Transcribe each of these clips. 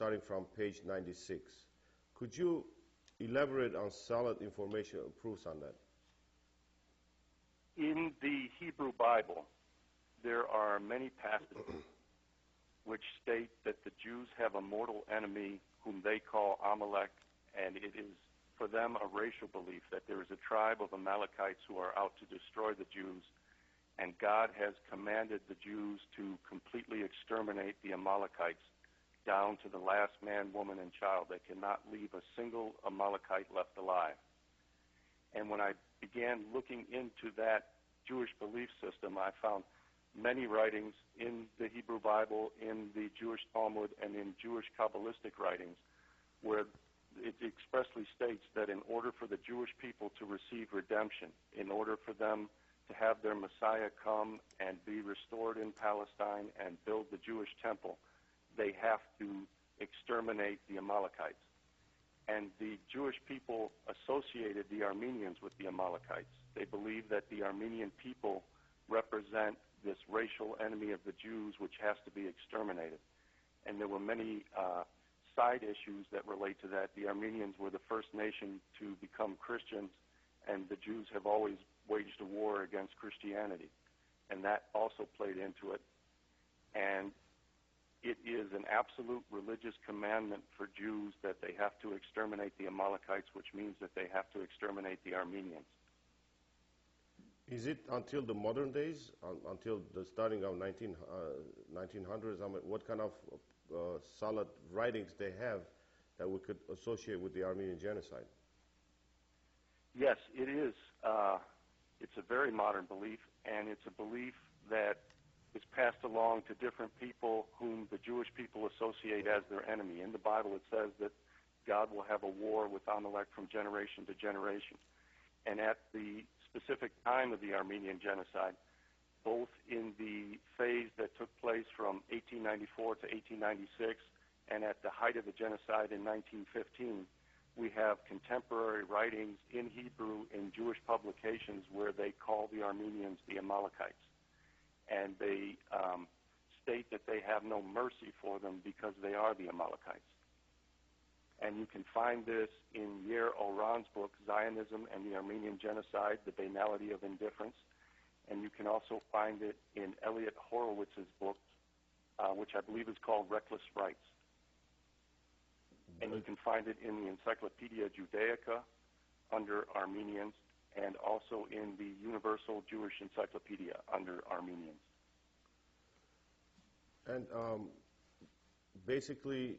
starting from page 96. Could you elaborate on solid information or proofs on that? In the Hebrew Bible, there are many passages which state that the Jews have a mortal enemy whom they call Amalek, and it is for them a racial belief that there is a tribe of Amalekites who are out to destroy the Jews, and God has commanded the Jews to completely exterminate the Amalekites down to the last man, woman, and child. They cannot leave a single Amalekite left alive. And when I began looking into that Jewish belief system, I found many writings in the Hebrew Bible, in the Jewish Talmud, and in Jewish Kabbalistic writings where it expressly states that in order for the Jewish people to receive redemption, in order for them to have their Messiah come and be restored in Palestine and build the Jewish temple, they have to exterminate the Amalekites. And the Jewish people associated the Armenians with the Amalekites. They believe that the Armenian people represent this racial enemy of the Jews which has to be exterminated. And there were many side issues that relate to that. The Armenians were the first nation to become Christians, and the Jews have always waged a war against Christianity. And that also played into it. And it is an absolute religious commandment for Jews that they have to exterminate the Amalekites, which means that they have to exterminate the Armenians. Is it until the modern days, until the starting of 1900s? I mean, what kind of solid writings they have that we could associate with the Armenian genocide? Yes, it is. It's a very modern belief, and it's a belief that is passed along to different people whom the Jewish people associate as their enemy. In the Bible, it says that God will have a war with Amalek from generation to generation. And at the specific time of the Armenian genocide, both in the phase that took place from 1894 to 1896 and at the height of the genocide in 1915, we have contemporary writings in Hebrew in Jewish publications where they call the Armenians the Amalekites. And they state that they have no mercy for them because they are the Amalekites. And you can find this in Yair Oran's book, Zionism and the Armenian Genocide, The Banality of Indifference. And you can also find it in Elliot Horowitz's book, which I believe is called Reckless Rights. And you can find it in the Encyclopedia Judaica under Armenians, and also in the Universal Jewish Encyclopedia under Armenians. And basically,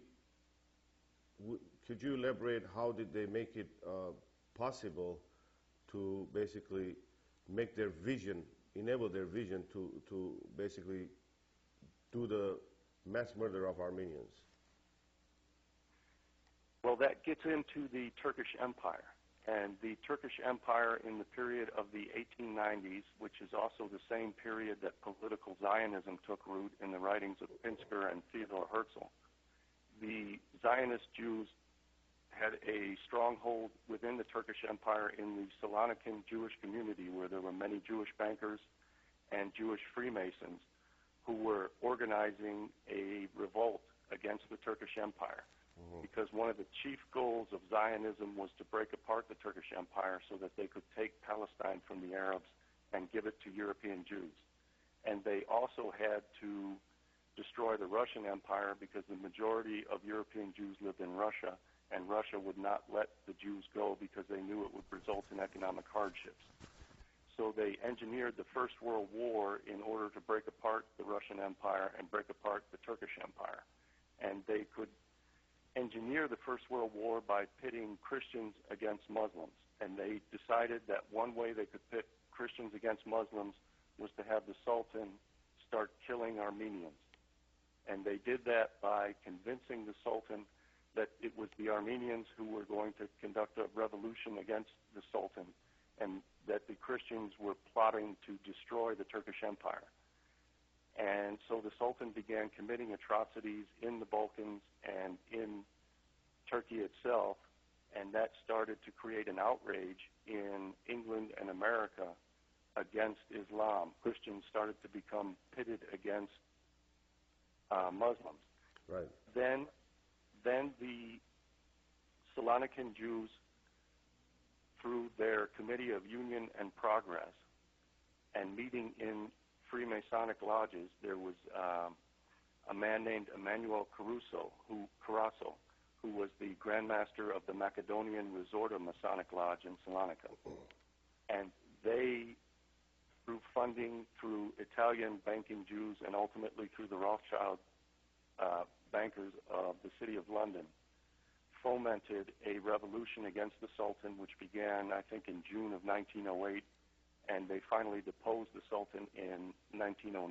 could you elaborate how did they make it possible to basically make their vision, enable their vision to basically do the mass murder of Armenians? Well, that gets into the Turkish Empire. And the Turkish Empire in the period of the 1890s, which is also the same period that political Zionism took root in the writings of Pinsker and Theodor Herzl, the Zionist Jews had a stronghold within the Turkish Empire in the Salonican Jewish community, where there were many Jewish bankers and Jewish Freemasons who were organizing a revolt against the Turkish Empire. Because one of the chief goals of Zionism was to break apart the Turkish Empire so that they could take Palestine from the Arabs and give it to European Jews. And they also had to destroy the Russian Empire because the majority of European Jews lived in Russia, and Russia would not let the Jews go because they knew it would result in economic hardships. So they engineered the First World War in order to break apart the Russian Empire and break apart the Turkish Empire. And they could engineer the First World War by pitting Christians against Muslims. And they decided that one way they could pit Christians against Muslims was to have the Sultan start killing Armenians. And they did that by convincing the Sultan that it was the Armenians who were going to conduct a revolution against the Sultan, and that the Christians were plotting to destroy the Turkish Empire. And so the Sultan began committing atrocities in the Balkans and in Turkey itself, and that started to create an outrage in England and America against Islam. Christians started to become pitted against Muslims. Right. Then then the Salonican Jews, through their Committee of Union and Progress and meeting in Freemasonic lodges, there was a man named Emmanuel Carasso, who was the Grand Master of the Macedonian Resorter Masonic Lodge in Salonika. And they, through funding, through Italian banking Jews, and ultimately through the Rothschild bankers of the City of London, fomented a revolution against the Sultan, which began, I think, in June of 1908, and they finally deposed the Sultan in 1909.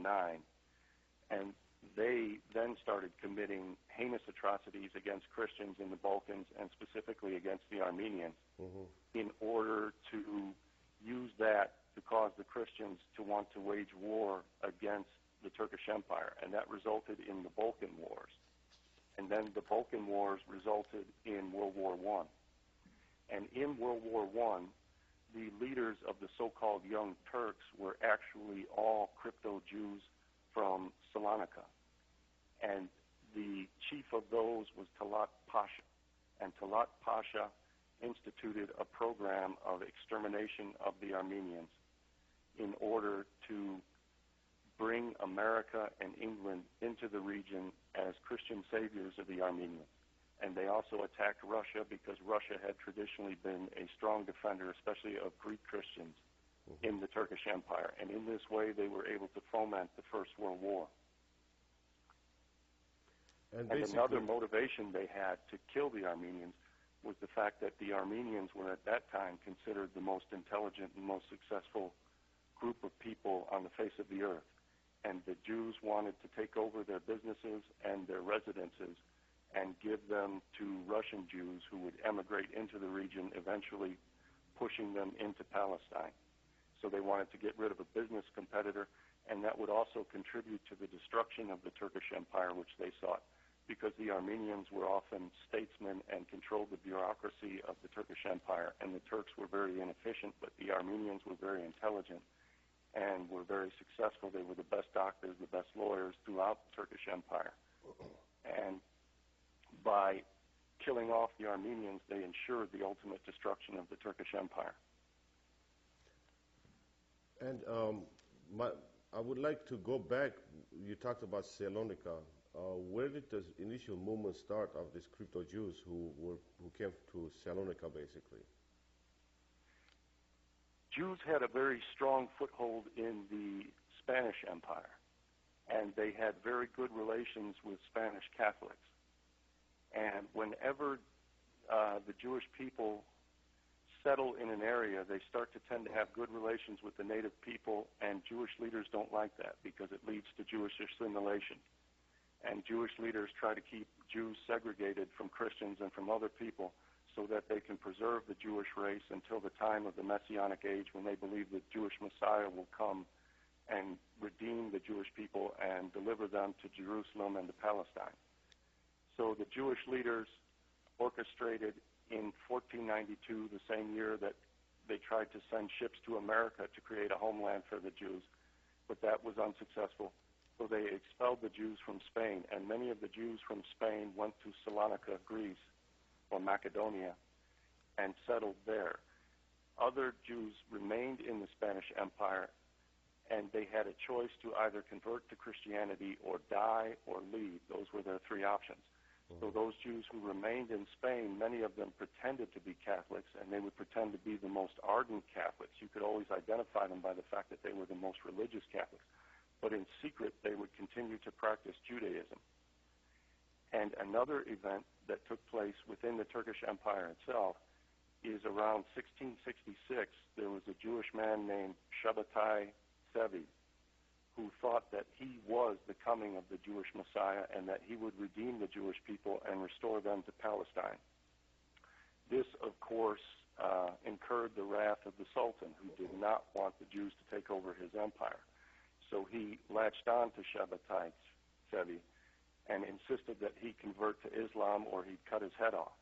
And they then started committing heinous atrocities against Christians in the Balkans, and specifically against the Armenians, in order to use that to cause the Christians to want to wage war against the Turkish Empire. And that resulted in the Balkan Wars. And then the Balkan Wars resulted in World War I. And in World War I, the leaders of the so-called Young Turks were actually all crypto Jews from Salonika. And the chief of those was Talat Pasha. And Talat Pasha instituted a program of extermination of the Armenians in order to bring America and England into the region as Christian saviors of the Armenians. And they also attacked Russia because Russia had traditionally been a strong defender, especially of Greek Christians, in the Turkish Empire. And in this way, they were able to foment the First World War. And another motivation they had to kill the Armenians was the fact that the Armenians were at that time considered the most intelligent and most successful group of people on the face of the earth. And the Jews wanted to take over their businesses and their residences and give them to Russian Jews who would emigrate into the region, eventually pushing them into Palestine. So they wanted to get rid of a business competitor, and that would also contribute to the destruction of the Turkish Empire, which they sought, because the Armenians were often statesmen and controlled the bureaucracy of the Turkish Empire, and the Turks were very inefficient, but the Armenians were very intelligent and were very successful. They were the best doctors, the best lawyers throughout the Turkish Empire. And by killing off the Armenians, they ensured the ultimate destruction of the Turkish Empire. And I would like to go back. You talked about Salonika. Where did the initial movement start of these crypto Jews who came to Salonika, basically? Jews had a very strong foothold in the Spanish Empire, and they had very good relations with Spanish Catholics. And whenever the Jewish people settle in an area, they start to tend to have good relations with the native people, and Jewish leaders don't like that because it leads to Jewish assimilation. And Jewish leaders try to keep Jews segregated from Christians and from other people so that they can preserve the Jewish race until the time of the Messianic age, when they believe the Jewish Messiah will come and redeem the Jewish people and deliver them to Jerusalem and to Palestine. So the Jewish leaders orchestrated in 1492, the same year that they tried to send ships to America to create a homeland for the Jews, but that was unsuccessful. So they expelled the Jews from Spain, and many of the Jews from Spain went to Salonika, Greece, or Macedonia, and settled there. Other Jews remained in the Spanish Empire, and they had a choice to either convert to Christianity or die or leave. Those were their three options. So those Jews who remained in Spain, many of them pretended to be Catholics, and they would pretend to be the most ardent Catholics. You could always identify them by the fact that they were the most religious Catholics. But in secret, they would continue to practice Judaism. And another event that took place within the Turkish Empire itself is around 1666, there was a Jewish man named Shabbatai Tzvi who thought that he was the coming of the Jewish Messiah and that he would redeem the Jewish people and restore them to Palestine. This, of course, incurred the wrath of the Sultan, who did not want the Jews to take over his empire. So he latched on to Shabbatai Tzvi and insisted that he convert to Islam or he'd cut his head off.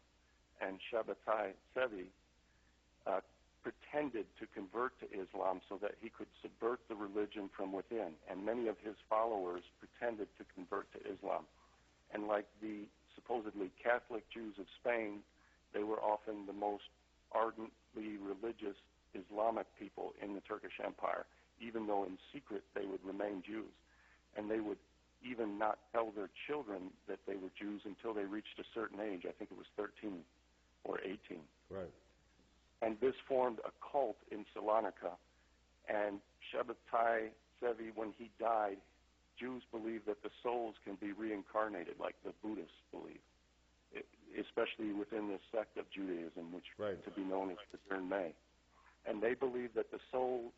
And Shabbatai Tzvi pretended to convert to Islam so that he could subvert the religion from within. And many of his followers pretended to convert to Islam. And like the supposedly Catholic Jews of Spain, they were often the most ardently religious Islamic people in the Turkish Empire, even though in secret they would remain Jews. And they would even not tell their children that they were Jews until they reached a certain age. I think it was 13 or 18. Right. And this formed a cult in Salonika. And Shabbatai Sevi, when he died, Jews believe that the souls can be reincarnated, like the Buddhists believe, especially within this sect of Judaism, which to be known as the Dernmei. And they believe that the soul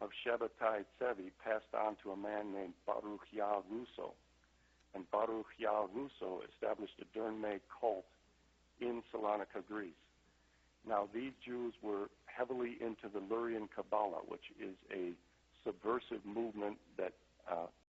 of Shabbatai Sevi passed on to a man named Baruch Yah Russo. And Baruch Yah Russo established a Dernmei cult in Salonika, Greece. Now, these Jews were heavily into the Lurian Kabbalah, which is a subversive movement that